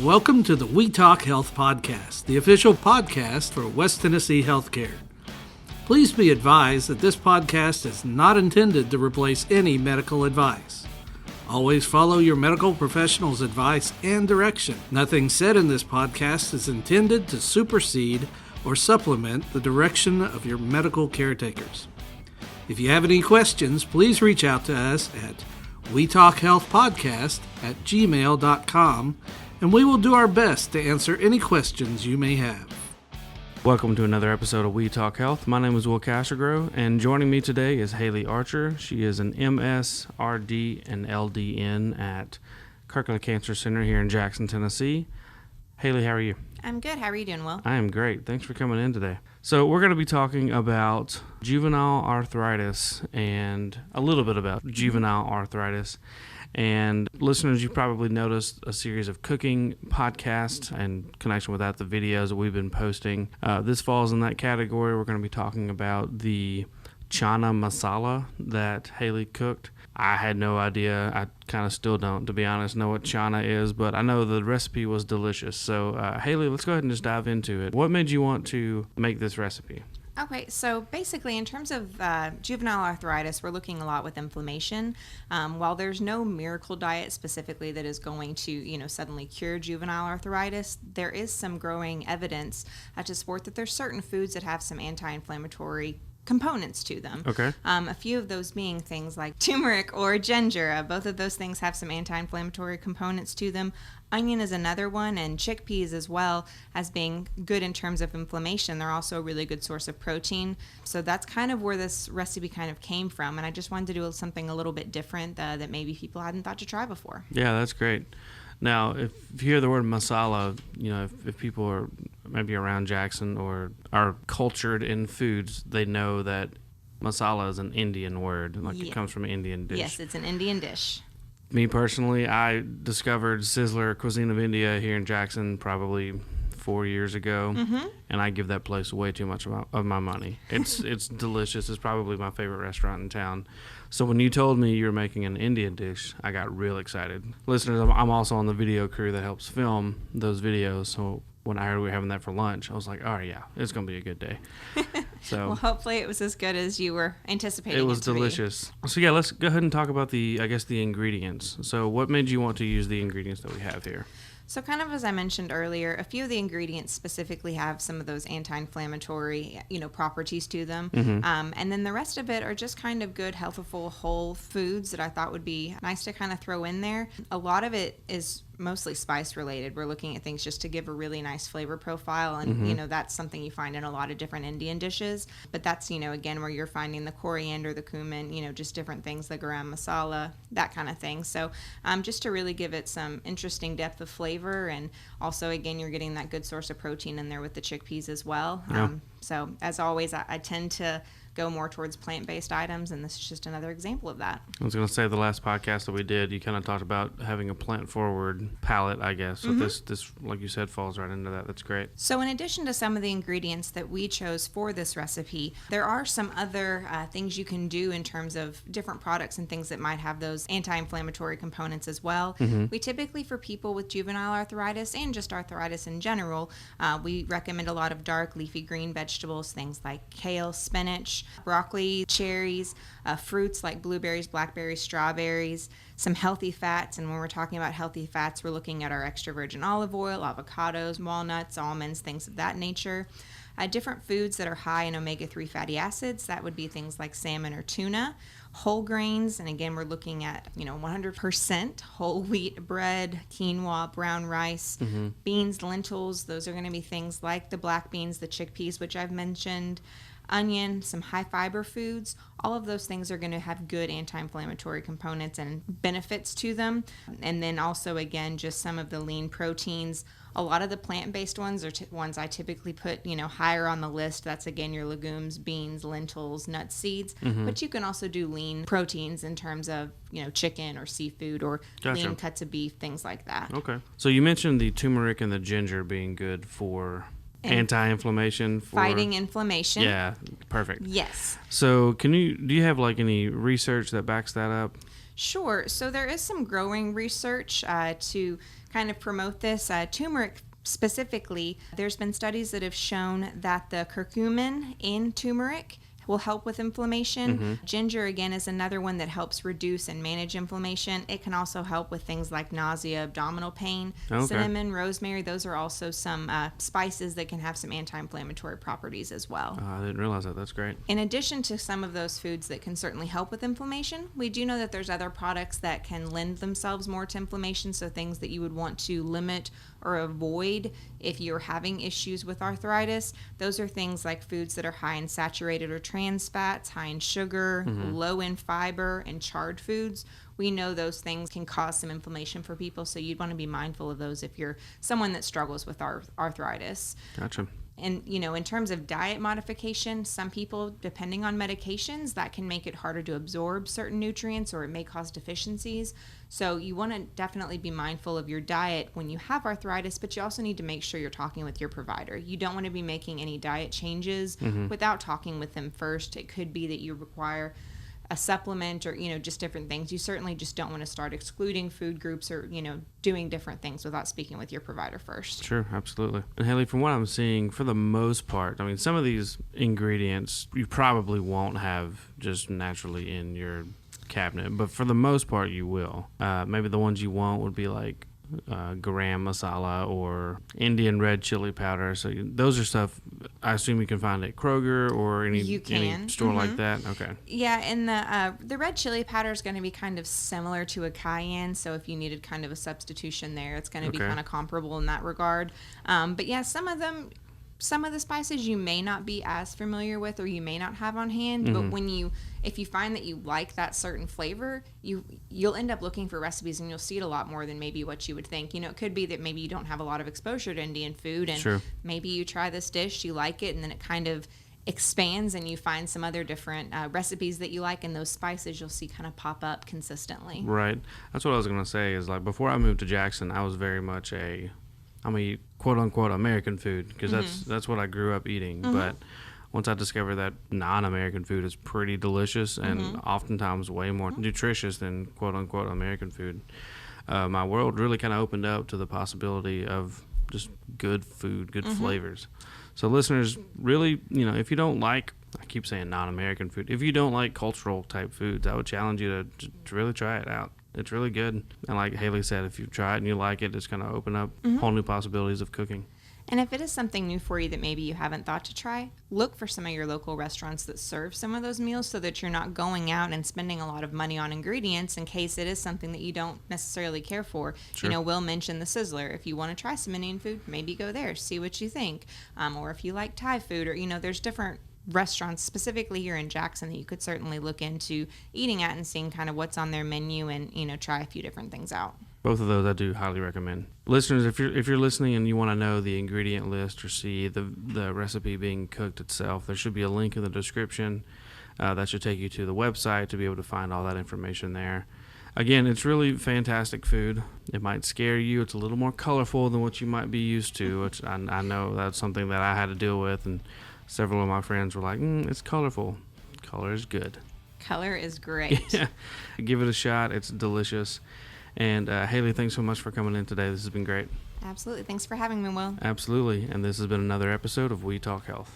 Welcome to the We Talk Health Podcast, the official podcast for West Tennessee Healthcare. Please be advised that this podcast is not intended to replace any medical advice. Always follow your medical professional's advice and direction. Nothing said in this podcast is intended to supersede or supplement the direction of your medical caretakers. If you have any questions, please reach out to us at wetalkhealthpodcast@gmail.com, and we will do our best to answer any questions you may have. Welcome to another episode of We Talk Health. My name is Kwasigroh, and joining me today is Hailey Archer. She is an MS, RD, and LDN at Kirkland Cancer Center here in Jackson, Tennessee. Hailey, how are you? I'm good. How are you doing, Will? I am great. Thanks for coming in today. So we're going to be talking about juvenile arthritis and a little bit about juvenile arthritis. And listeners, you probably noticed a series of cooking podcasts and connection with that, the videos that we've been posting. This falls in that category. We're going to be talking about the Chana Masala that Hailey cooked. I had no idea. I kind of still don't, to be honest, know what Chana is, but I know the recipe was delicious. So, Hailey, let's go ahead and just dive into it. What made you want to make this recipe? Okay, so basically in terms of juvenile arthritis, we're looking a lot with inflammation. While there's no miracle diet specifically that is going to, suddenly cure juvenile arthritis, there is some growing evidence to support that there's certain foods that have some anti-inflammatory components to them. Okay. A few of those being things like turmeric or ginger. Both of those things have some anti-inflammatory components to them. Onion is another one, and chickpeas as well as being good in terms of inflammation. They're also a really good source of protein. So that's kind of where this recipe kind of came from, and I just wanted to do something a little bit different that maybe people hadn't thought to try before. Yeah, that's great. Now, if you hear the word masala, if people are maybe around Jackson or are cultured in foods, they know that masala is an Indian word, It comes from an Indian dish. Yes, it's an Indian dish. Me personally, I discovered Sizzler Cuisine of India here in Jackson probably 4 years ago, and I give that place way too much of my money. It's delicious. It's probably my favorite restaurant in town. So when you told me you were making an Indian dish, I got real excited. Listeners, I'm also on the video crew that helps film those videos, so when I heard we were having that for lunch, I was like, oh yeah, it's going to be a good day. So well, hopefully it was as good as you were anticipating. It was delicious. So yeah, let's go ahead and talk about the ingredients. So what made you want to use the ingredients that we have here? So kind of as I mentioned earlier, a few of the ingredients specifically have some of those anti-inflammatory, properties to them. And then the rest of it are just kind of good, healthful, whole foods that I thought would be nice to kind of throw in there. A lot of it is mostly spice related. We're looking at things just to give a really nice flavor profile, and that's something you find in a lot of different Indian dishes. But that's again where you're finding the coriander, the cumin, just different things, the garam masala, that kind of thing. So just to really give it some interesting depth of flavor, and also again you're getting that good source of protein in there with the chickpeas as well. Yeah. So as always, I tend to go more towards plant-based items, and this is just another example of that. I was going to say, the last podcast that we did, you kind of talked about having a plant-forward palate, I guess. So this, like you said, falls right into that. That's great. So in addition to some of the ingredients that we chose for this recipe, there are some other things you can do in terms of different products and things that might have those anti-inflammatory components as well. We typically, for people with juvenile arthritis and just arthritis in general, we recommend a lot of dark leafy green vegetables, things like kale, spinach, broccoli, cherries, fruits like blueberries, blackberries, strawberries, some healthy fats. And when we're talking about healthy fats, we're looking at our extra virgin olive oil, avocados, walnuts, almonds, things of that nature. Different foods that are high in omega-3 fatty acids, that would be things like salmon or tuna. Whole grains, and again, we're looking at 100% whole wheat bread, quinoa, brown rice, beans, lentils. Those are going to be things like the black beans, the chickpeas, which I've mentioned, onion, some high fiber foods. All of those things are going to have good anti-inflammatory components and benefits to them. And then also, again, just some of the lean proteins. A lot of the plant-based ones are ones I typically put, higher on the list. That's, again, your legumes, beans, lentils, nuts, seeds. But you can also do lean proteins in terms of, chicken or seafood or lean cuts of beef, things like that. Okay. So you mentioned the turmeric and the ginger being good for anti-inflammation, for fighting inflammation. Yeah, perfect. Yes. So do you have any research that backs that up? Sure. So there is some growing research to kind of promote this, turmeric specifically, there's been studies that have shown that the curcumin in turmeric will help with inflammation. Ginger, again, is another one that helps reduce and manage inflammation. It can also help with things like nausea, abdominal pain. Cinnamon, rosemary, those are also some spices that can have some anti-inflammatory properties as well. I didn't realize that. That's great. In addition to some of those foods that can certainly help with inflammation, we do know that there's other products that can lend themselves more to inflammation, so things that you would want to limit or avoid if you're having issues with arthritis. Those are things like foods that are high in saturated or trans fats, high in sugar, low in fiber, and charred foods. We know those things can cause some inflammation for people, so you'd want to be mindful of those if you're someone that struggles with arthritis. Gotcha. And, in terms of diet modification, some people, depending on medications, that can make it harder to absorb certain nutrients, or it may cause deficiencies. So you want to definitely be mindful of your diet when you have arthritis, but you also need to make sure you're talking with your provider. You don't want to be making any diet changes without talking with them first. It could be that you require a supplement or, just different things. You certainly just don't want to start excluding food groups or, doing different things without speaking with your provider first. Sure, absolutely. And Hailey, from what I'm seeing, for the most part, some of these ingredients you probably won't have just naturally in your cabinet, but for the most part you will. Maybe the ones you won't would be like garam masala or Indian red chili powder. So those are stuff I assume you can find at Kroger or any store like that. Okay. Yeah, and the red chili powder is going to be kind of similar to a cayenne. So if you needed kind of a substitution there, it's going to be kind of comparable in that regard. But yeah, some of the spices you may not be as familiar with or you may not have on hand, but if you find that you like that certain flavor, you'll end up looking for recipes and you'll see it a lot more than maybe what you would think. It could be that maybe you don't have a lot of exposure to Indian food, and maybe you try this dish, you like it, and then it kind of expands and you find some other different recipes that you like, and those spices you'll see kind of pop up consistently. Right. That's what I was going to say is, like, before I moved to Jackson, I was very much quote unquote American food, because that's what I grew up eating. But once I discovered that non-American food is pretty delicious and oftentimes way more nutritious than quote unquote American food, my world really kind of opened up to the possibility of just good food, good flavors. So listeners, really, if you don't like, I keep saying non-American food, if you don't like cultural type foods, I would challenge you to really try it out. It's really good. And like Hailey said, if you try it and you like it, it's going to open up whole new possibilities of cooking. And if it is something new for you that maybe you haven't thought to try, look for some of your local restaurants that serve some of those meals so that you're not going out and spending a lot of money on ingredients in case it is something that you don't necessarily care for. Sure. We'll mention the Sizzler. If you want to try some Indian food, maybe go there, see what you think. Or if you like Thai food, or, there's different restaurants specifically here in Jackson that you could certainly look into eating at and seeing kind of what's on their menu and, try a few different things out. Both of those I do highly recommend. Listeners, if you're listening and you want to know the ingredient list or see the recipe being cooked itself, there should be a link in the description that should take you to the website to be able to find all that information there. Again, it's really fantastic food. It might scare you. It's a little more colorful than what you might be used to, which I know that's something that I had to deal with, and several of my friends were like, it's colorful. Color is good. Color is great. Yeah. Give it a shot. It's delicious. And Hailey, thanks so much for coming in today. This has been great. Absolutely. Thanks for having me, Will. Absolutely. And this has been another episode of We Talk Health.